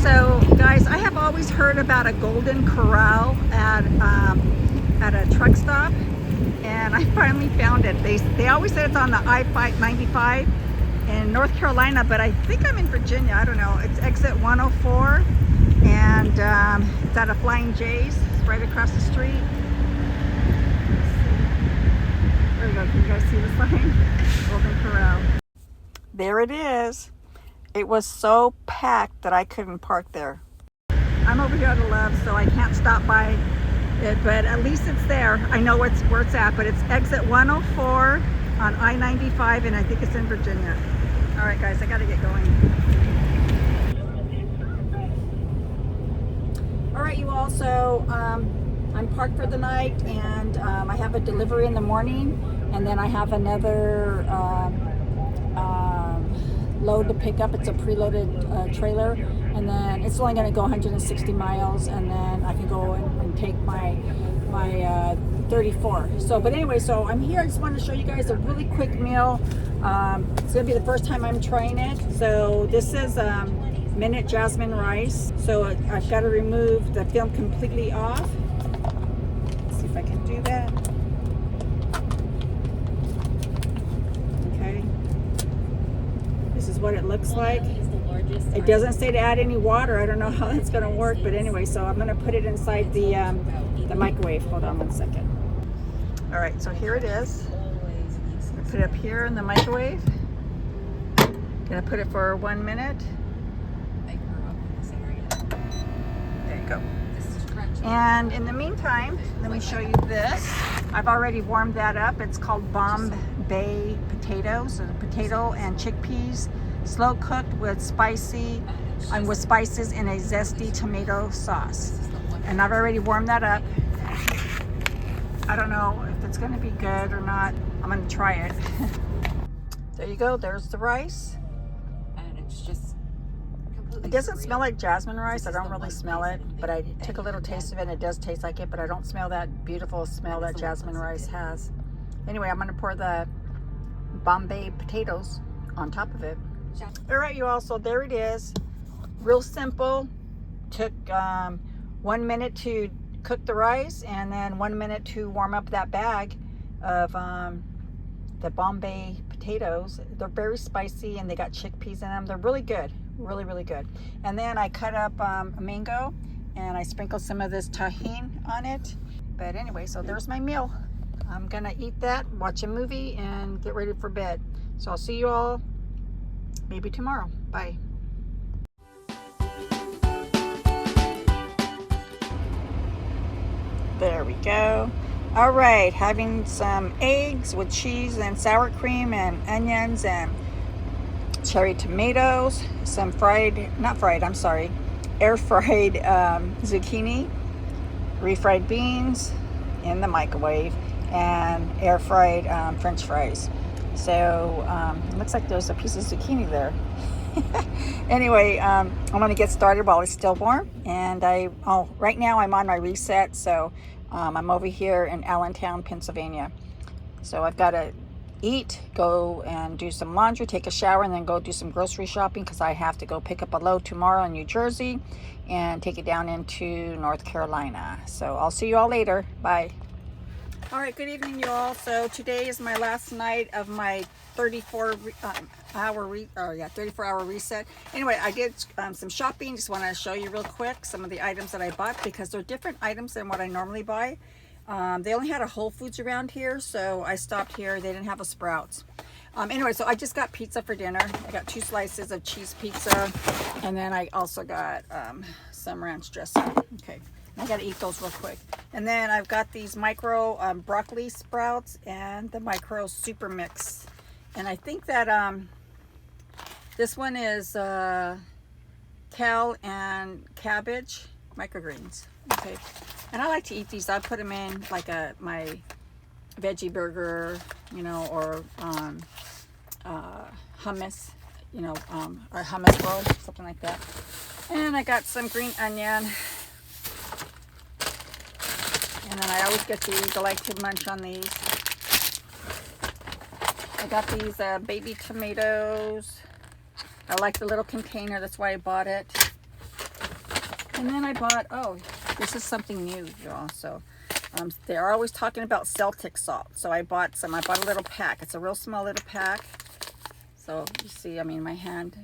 So guys, I have always heard about a golden corral at a truck stop, and I finally found it. They always say it's on the I-95 in North Carolina, but I think I'm in Virginia. I don't know. It's exit 104, and it's at a Flying J's. It's right across the street. There we go. Can you guys see the sign? Golden Corral. There it is. It was so packed that I couldn't park there. I'm over here at a Love, so I can't stop by it, but at least it's there. I know where it's at, but it's exit 104 on I-95, and I think it's in Virginia. All right, guys, I gotta get going. All right, you all, so I'm parked for the night, and I have a delivery in the morning, and then I have another load to pick up. It's a preloaded trailer, and then it's only going to go 160 miles, and then I can go and take my 34. So, but anyway, so I'm here. I just wanted to show you guys a really quick meal. It's going to be the first time I'm trying it. So this is minute jasmine rice. So I've got to remove the film completely off. Let's see if I can do that. This is what it looks like. It doesn't say to add any water. I don't know how that's going to work, but anyway, so I'm going to put it inside the microwave. Hold on one second. All right, so here it is. I'm going to put it up here in the microwave. Going to put it for 1 minute. There you go. And in the meantime, let me show you this. I've already warmed that up. It's called Bombay potatoes, so potato and chickpeas, slow cooked with spices in a zesty tomato sauce. And I've already warmed that up. I don't know if it's going to be good or not. I'm going to try it. There you go. There's the rice. And it's just it doesn't smell like jasmine rice. I don't really smell it, but I took a little taste of it, and it does taste like it, but I don't smell that beautiful smell that jasmine rice has. Anyway, I'm going to pour the Bombay potatoes on top of it. All right, you all, so there it is. Real simple. Took 1 minute to cook the rice, and then 1 minute to warm up that bag of the Bombay potatoes. They're very spicy, and they got chickpeas in them. They're really good. Really, really good. And then I cut up a mango, and I sprinkled some of this tahini on it. But anyway, so there's my meal. I'm gonna eat that, watch a movie, and get ready for bed. So I'll see you all maybe tomorrow. Bye. There we go. All right, having some eggs with cheese and sour cream and onions and cherry tomatoes, some air fried zucchini, refried beans in the microwave, and air fried French fries. So it looks like there's a piece of zucchini there. Anyway, I'm gonna get started while it's still warm, and right now I'm on my reset, so I'm over here in Allentown, Pennsylvania. So I've got to eat, go and do some laundry, take a shower, and then go do some grocery shopping, because I have to go pick up a load tomorrow in New Jersey and take it down into North Carolina. So I'll see you all later. Bye. All right, good evening, you all. So today is my last night of my 34-hour reset. Anyway, I did some shopping. Just want to show you real quick some of the items that I bought, because they're different items than what I normally buy. They only had a Whole Foods around here, so I stopped here. They didn't have a Sprouts. Anyway, so I just got pizza for dinner. I got 2 slices of cheese pizza, and then I also got some ranch dressing. Okay, I gotta eat those real quick. And then I've got these micro broccoli sprouts and the micro super mix. And I think that this one is kale and cabbage microgreens. Okay, and I like to eat these. I put them in like my veggie burger, you know, or hummus, you know, or hummus roll, something like that. And I got some green onion. And then I always get these. I like to munch on these. I got these baby tomatoes. I like the little container. That's why I bought it. And then I bought, oh, this is something new, y'all. So they're always talking about Celtic salt. So I bought some. I bought a little pack. It's a real small little pack. So you see, I mean, my hand,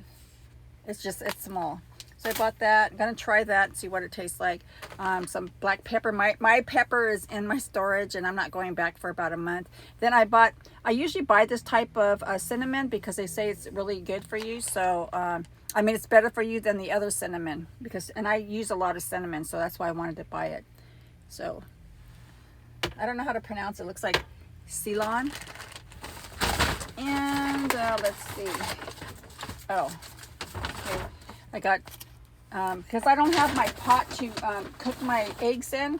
it's small. So I bought that. I'm going to try that and see what it tastes like. Some black pepper. My pepper is in my storage, and I'm not going back for about a month. Then I usually buy this type of cinnamon because they say it's really good for you. So, I mean, it's better for you than the other cinnamon and I use a lot of cinnamon, so that's why I wanted to buy it. So, I don't know how to pronounce it. It looks like Ceylon. And let's see. Oh, okay. I got, because I don't have my pot to cook my eggs in,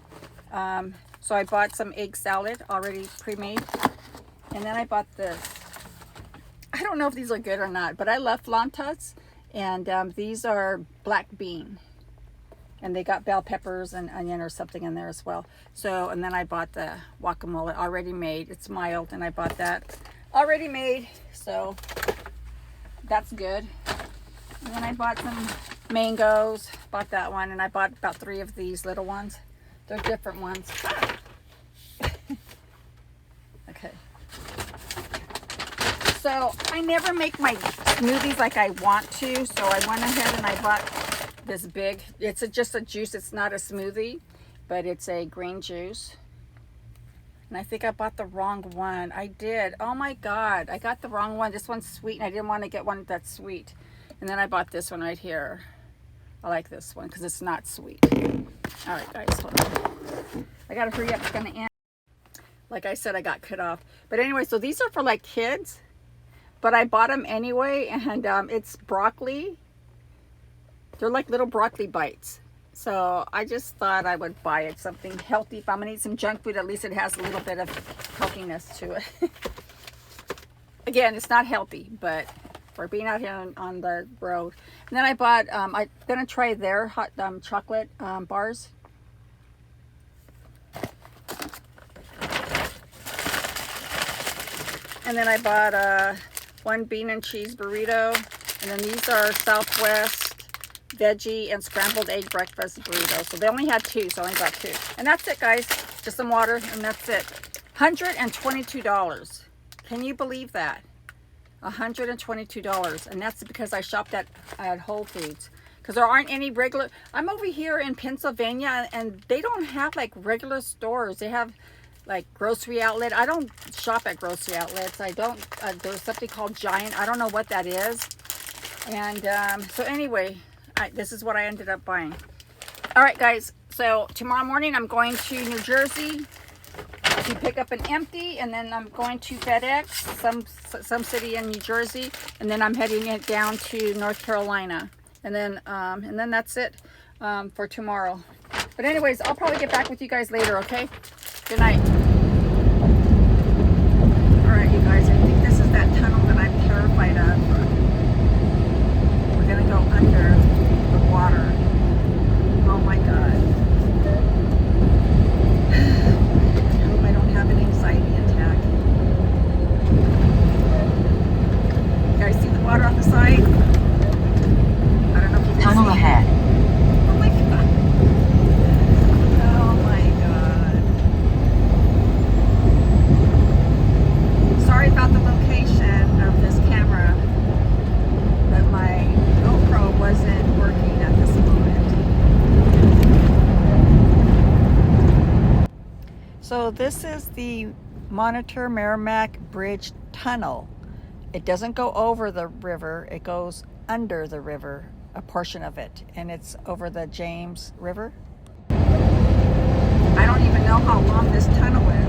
so I bought some egg salad already pre-made. And then I bought this. I don't know if these are good or not, but I love flantas. And these are black bean. And they got bell peppers and onion or something in there as well. So, and then I bought the guacamole already made. It's mild, and I bought that already made. So, that's good. And then I bought some mangoes. Bought that one, and I bought about 3 of these little ones. They're different ones. Okay. So I never make my smoothies like I want to. So I went ahead and I bought this big. It's just a juice. It's not a smoothie, but it's a green juice. And I think I bought the wrong one. I did. Oh my God. I got the wrong one. This one's sweet, and I didn't want to get one that's sweet. And then I bought this one right here. I like this one because it's not sweet. All right, guys, hold on. I got to hurry up. It's going to end. Like I said, I got cut off. But anyway, so these are for like kids. But I bought them anyway, and it's broccoli. They're like little broccoli bites. So I just thought I would buy it, something healthy. If I'm going to eat some junk food, at least it has a little bit of healthiness to it. Again, it's not healthy, but for being out here on the road. And then I bought, I'm going to try their hot chocolate bars. And then I bought one bean and cheese burrito. And then these are Southwest veggie and scrambled egg breakfast burrito. So they only had 2, so I only got 2. And that's it, guys. Just some water, and that's it. $122. Can you believe that? $122. And that's because I shopped at Whole Foods. Because there aren't any regular... I'm over here in Pennsylvania, and they don't have like regular stores. They have like grocery outlet. I don't shop at grocery outlets. I don't, there's something called Giant. I don't know what that is. And so anyway, this is what I ended up buying. All right, guys. So tomorrow morning I'm going to New Jersey to pick up an empty, and then I'm going to FedEx, some city in New Jersey, and then I'm heading it down to North Carolina. And then that's it for tomorrow. But anyways, I'll probably get back with you guys later, okay? Good night. All right, you guys, I think this is that tunnel that I'm terrified of. We're gonna go under the water. Oh my God. I hope I don't have an anxiety attack. You guys see the water off the side? I don't know if you can Tunnel see. ahead. Oh my God. Oh my God. Sorry about the location of this camera, but my GoPro wasn't working at this moment. So this is the Monitor Merrimack Bridge Tunnel. It doesn't go over the river, it goes under the river, a portion of it, and it's over the James River. I don't even know how long this tunnel is.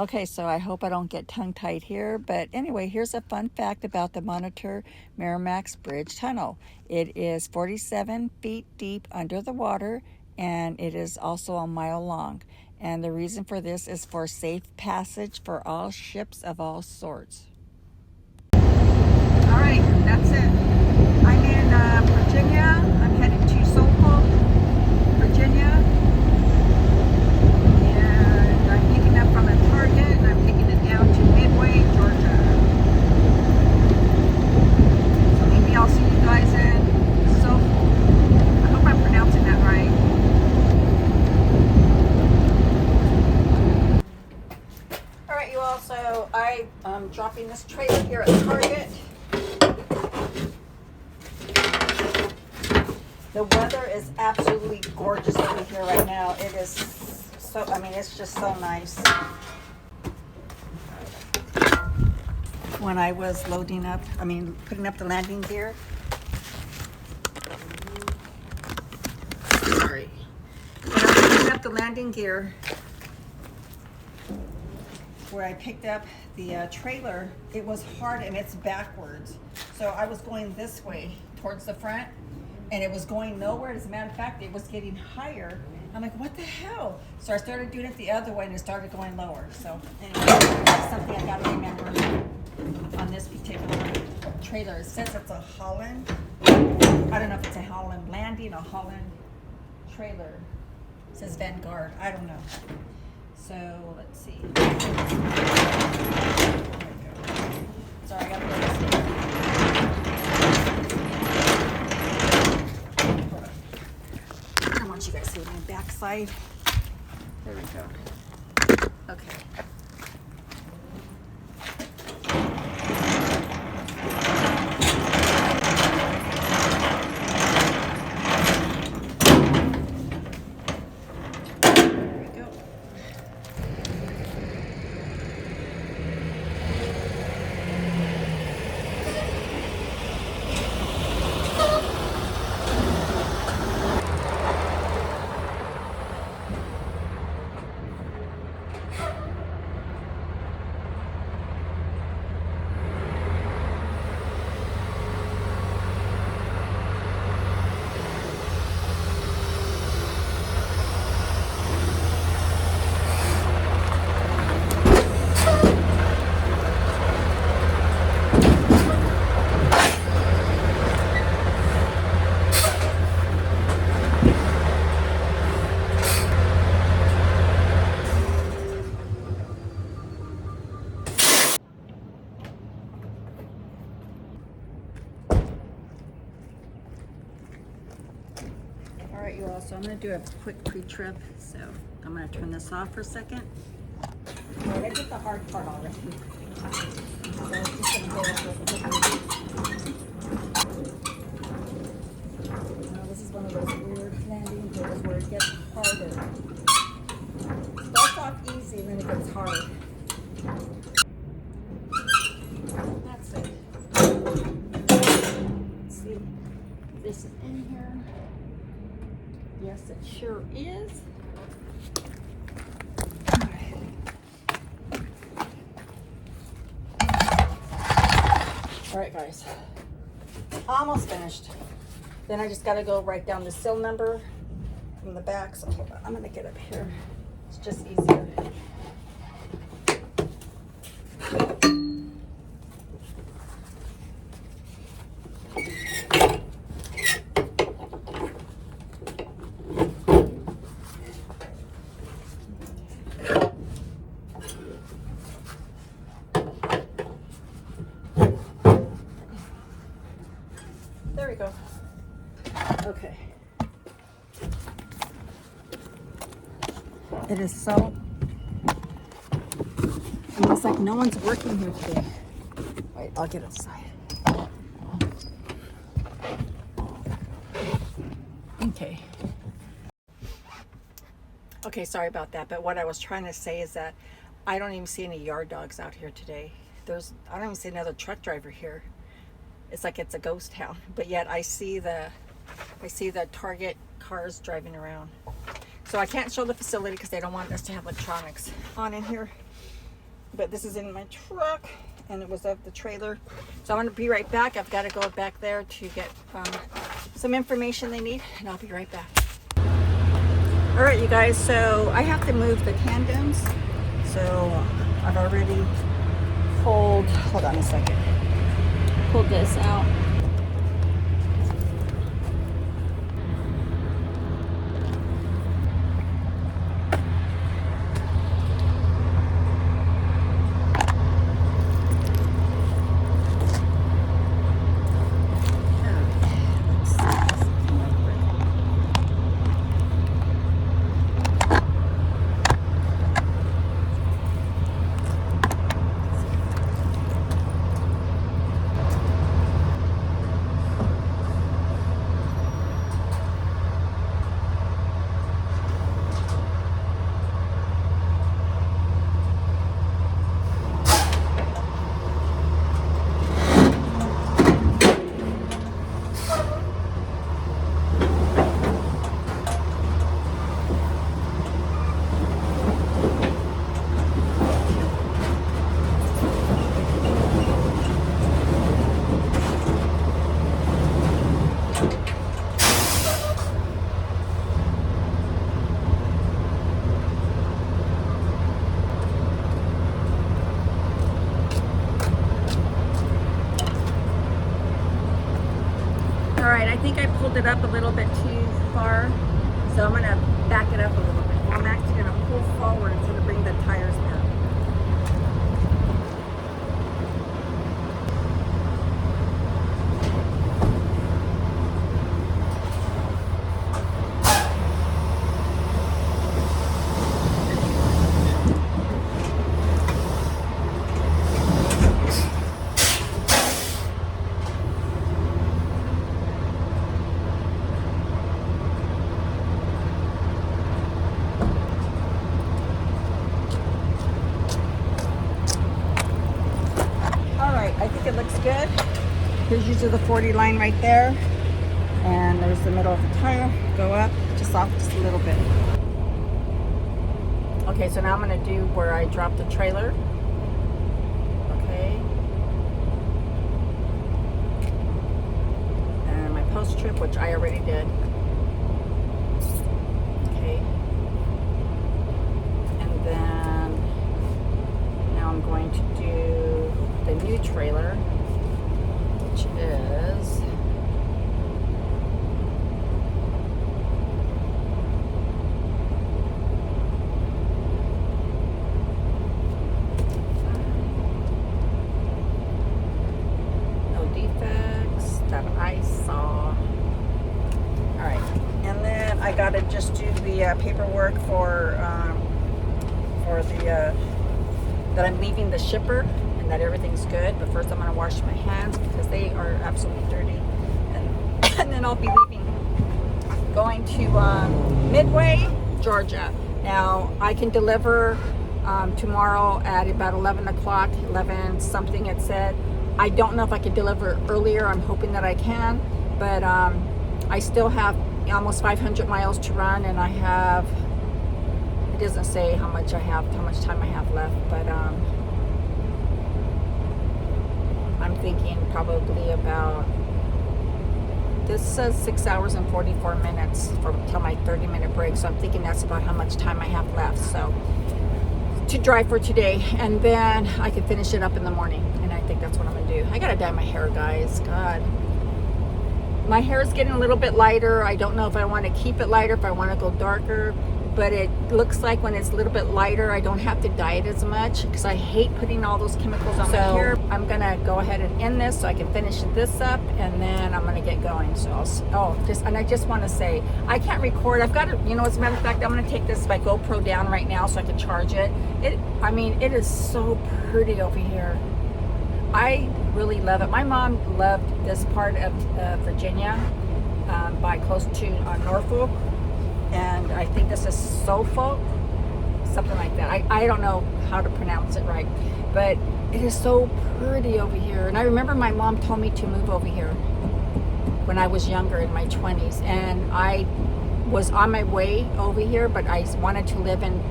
Okay, so I hope I don't get tongue-tied here, but anyway, here's a fun fact about the Monitor Merrimack's Bridge Tunnel. It is 47 feet deep under the water, and it is also a mile long. And the reason for this is for safe passage for all ships of all sorts. All right, that's it. I'm in Virginia. I'm headed to Suffolk, Virginia. And I'm picking up from a Target, and I'm taking it down to Midway, Georgia. So maybe I'll see you guys in Suffolk. I hope I'm pronouncing that right. All right, you all. So I'm dropping this trailer here at Target. The weather is absolutely gorgeous over here right now. It is so, I mean, it's just so nice. When I was putting up the landing gear. Sorry. When I was putting up the landing gear, where I picked up the trailer, it was hard and it's backwards. So I was going this way towards the front, and it was going nowhere. As a matter of fact, it was getting higher. I'm like, what the hell? So I started doing it the other way, and it started going lower. So anyway, that's something I gotta remember on this particular trailer. It says it's a Holland. I don't know if it's a Holland landing, a Holland trailer. It says Vanguard. I don't know. So let's see. Sorry, I gotta go this way. I want you guys to see my backside. There we go. Okay. There we go. All right, you all, so I'm gonna do a quick pre-trip. So I'm gonna turn this off for a second. All right, I did the hard part already. So I'm just gonna go over quickly. Now, this is one of those weird landing gears where it gets harder. Starts off easy and then it gets hard. That's it. Let's see if this is in here. Yes, it sure is. All right, guys, almost finished. Then I just got to go write down the seal number from the back. So hold on, I'm gonna get up here. It's just easier. There we go. Okay. It is so, it looks like no one's working here today. Wait, I'll get outside. Okay. Okay, sorry about that, but what I was trying to say is that I don't even see any yard dogs out here today. I don't even see another truck driver here. It's like it's a ghost town, but yet I see the Target cars driving around. So I can't show the facility because they don't want us to have electronics on in here. but this is in my truck, and it was of the trailer. So I'm going to be right back. I've got to go back there to get some information they need, and I'll be right back. All right, you guys, so I have to move the tandems. So I've already pulled, hold on a second, pulled this out. All right, I think I pulled it up a little bit too far, so I'm going to back it up a little bit. Well, I'm actually going to pull forward to bring the tires down. I think it looks good. Here's usually the 40 line right there. And there's the middle of the tire. Go up, just off just a little bit. Okay, so now I'm gonna do where I dropped the trailer. Okay. And my post trip, which I already did. Okay. And then now I'm going to do the new trailer, which is no defects that I saw. All right, and then I gotta just do the paperwork for the that I'm leaving the shipper. That everything's good, but first I'm going to wash my hands because they are absolutely dirty, and then I'll be leaving, going to Midway, Georgia. Now I can deliver tomorrow at about 11 o'clock, 11 something it said. I don't know if I could deliver earlier. I'm hoping that I can, but I still have almost 500 miles to run, and I have, it doesn't say how much time I have left, but I'm thinking probably about, this says 6 hours and 44 minutes till my 30-minute break. So I'm thinking that's about how much time I have left. So to drive for today, and then I can finish it up in the morning. And I think that's what I'm gonna do. I gotta dye my hair, guys. God, my hair is getting a little bit lighter. I don't know if I want to keep it lighter, if I want to go darker. But it looks like when it's a little bit lighter, I don't have to dye it as much because I hate putting all those chemicals on my hair. I'm gonna go ahead and end this so I can finish this up, and then I'm gonna get going. So I just want to say, I can't record. I've got to, as a matter of fact, I'm gonna take this my GoPro down right now so I can charge it. It is so pretty over here. I really love it. My mom loved this part of Virginia, by close to Norfolk. And I think this is Suffolk, something like that. I don't know how to pronounce it right, but it is so pretty over here. And I remember my mom told me to move over here when I was younger, in my 20s, and I was on my way over here, but I wanted to live in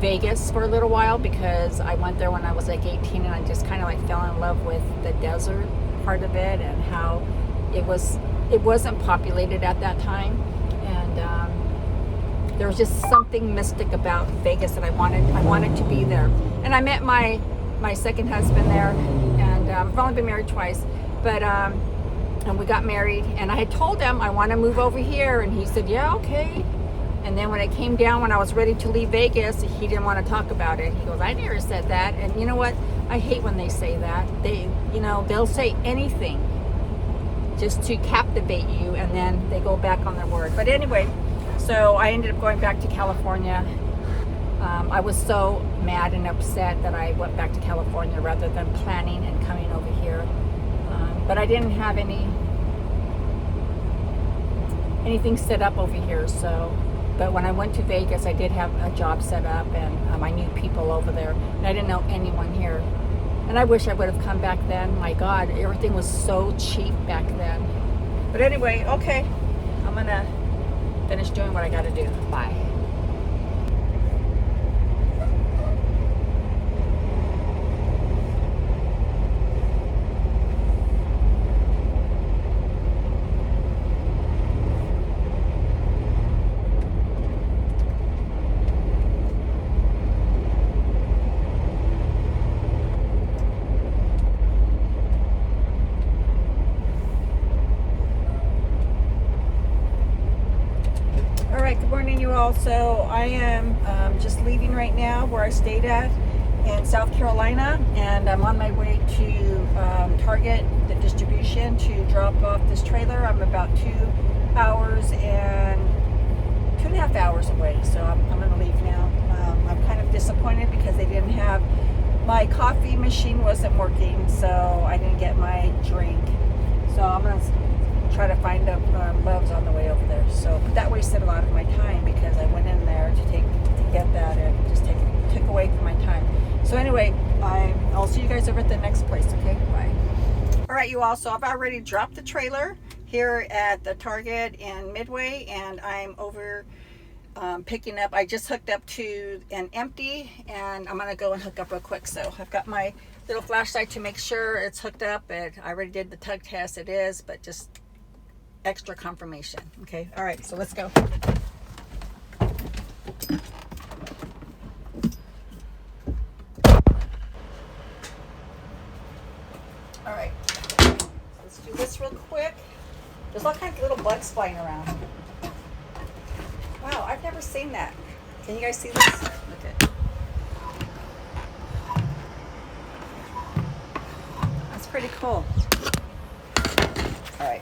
Vegas for a little while because I went there when I was like 18, and I just kind of like fell in love with the desert part of it and how it wasn't populated at that time, and there was just something mystic about Vegas that I wanted to be there. And I met my second husband there, and I've only been married twice, but and we got married, and I had told him I want to move over here, and he said, yeah, okay. And then when it came down, when I was ready to leave Vegas, he didn't want to talk about it. He goes, I never said that. And you know what? I hate when they say that. They'll say anything just to captivate you, and then they go back on their word. But anyway, so I ended up going back to California. I was so mad and upset that I went back to California rather than planning and coming over here. But I didn't have anything set up over here, so. But when I went to Vegas, I did have a job set up, and I knew people over there, and I didn't know anyone here. And I wish I would have come back then. My God, everything was so cheap back then. But anyway, okay, I'm gonna finish doing what I gotta do. Bye. Good morning, you all. So I am just leaving right now where I stayed at in South Carolina, and I'm on my way to Target, the distribution, to drop off this trailer. I'm about 2.5 hours away, so I'm going to leave now. I'm kind of disappointed because they didn't have, my coffee machine wasn't working, so I didn't get my drink. So I'm going to try to find up Love's on the way over there. So, but that wasted a lot of my time because I went in there to get that, and just took away from my time. So anyway, I'll see you guys over at the next place. Okay, bye. All right, you all. So I've already dropped the trailer here at the Target in Midway, and I'm over picking up. I just hooked up to an empty, and I'm gonna go and hook up real quick. So I've got my little flashlight to make sure it's hooked up. I already did the tug test. It is, but just extra confirmation. Okay, all right, so let's go. All right, so let's do this real quick. There's all kinds of little bugs flying around. Wow, I've never seen that. Can you guys see this? Okay. That's pretty cool. All right.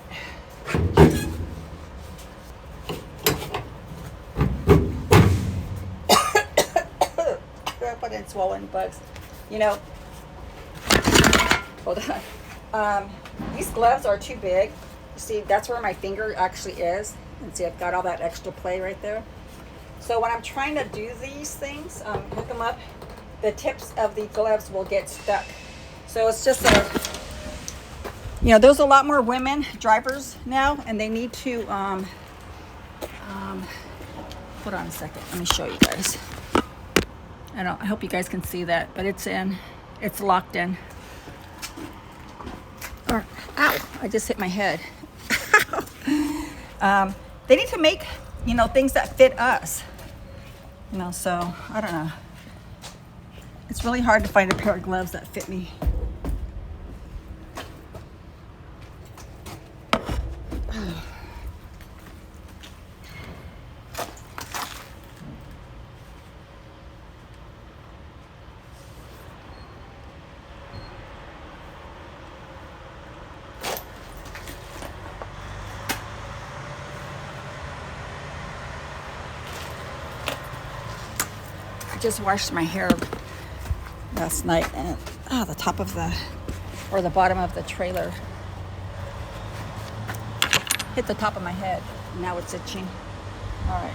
But in swollen bugs, hold on. These gloves are too big. See, that's where my finger actually is, and see, I've got all that extra play right there. So when I'm trying to do these things, hook them up, the tips of the gloves will get stuck. So it's just there's a lot more women drivers now, and they need to hold on a second, let me show you guys. I hope you guys can see that, but it's locked in. Ow, I just hit my head. They need to make, things that fit us. So I don't know. It's really hard to find a pair of gloves that fit me. Just washed my hair last night, and the top of the bottom of the trailer hit the top of my head. Now it's itching. All right.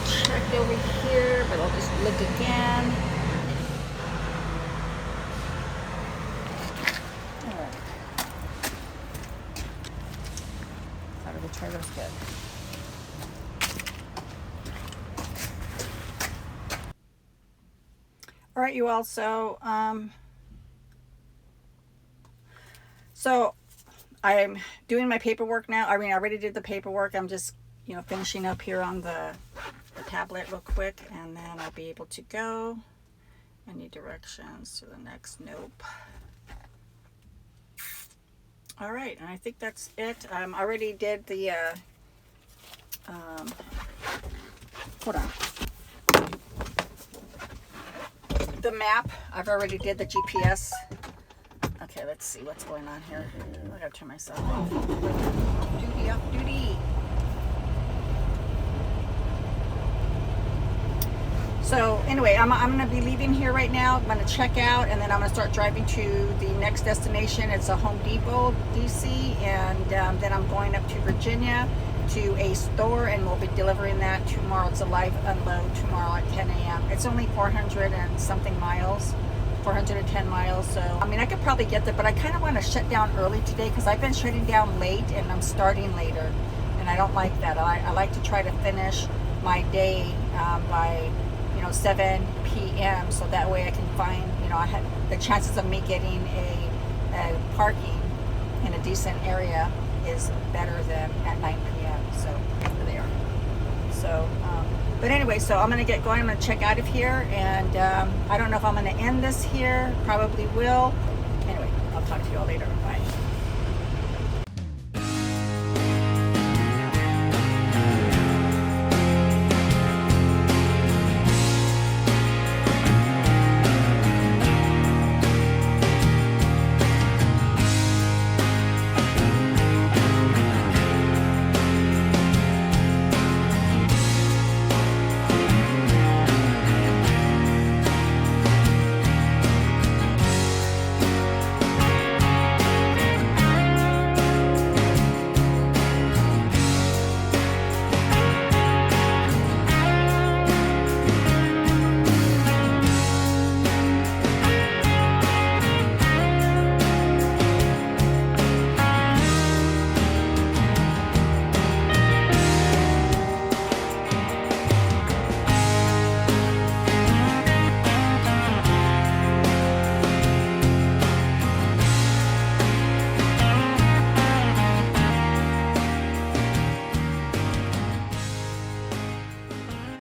checked over here, but I'll just look again. Alright. Thought the trailer's good. Alright, you all, so I'm doing my paperwork now. I mean, I already did the paperwork. I'm just, finishing up here on the tablet real quick, and then I'll be able to go. I need directions to the next. Nope. All right, and I think that's it. I already did the, hold on. The map, I've already did the GPS. Okay, let's see what's going on here. I gotta turn myself off. Duty off duty. So anyway, I'm gonna be leaving here right now. I'm gonna check out, and then I'm gonna start driving to the next destination. It's a Home Depot, DC, and then I'm going up to Virginia to a store, and we'll be delivering that tomorrow. It's a live unload tomorrow at 10 a.m. It's only 400 and something miles. 410 miles, so I mean I could probably get there, but I kind of want to shut down early today because I've been shutting down late and I'm starting later, and I don't like that. I like to try to finish my day by 7 p.m. so that way I can find, I had the chances of me getting a parking in a decent area is better than at 9 p.m. So there. So but anyway, so I'm going to get going. I'm going to check out of here, and I don't know if I'm going to end this here. Probably will. Anyway, I'll talk to you all later.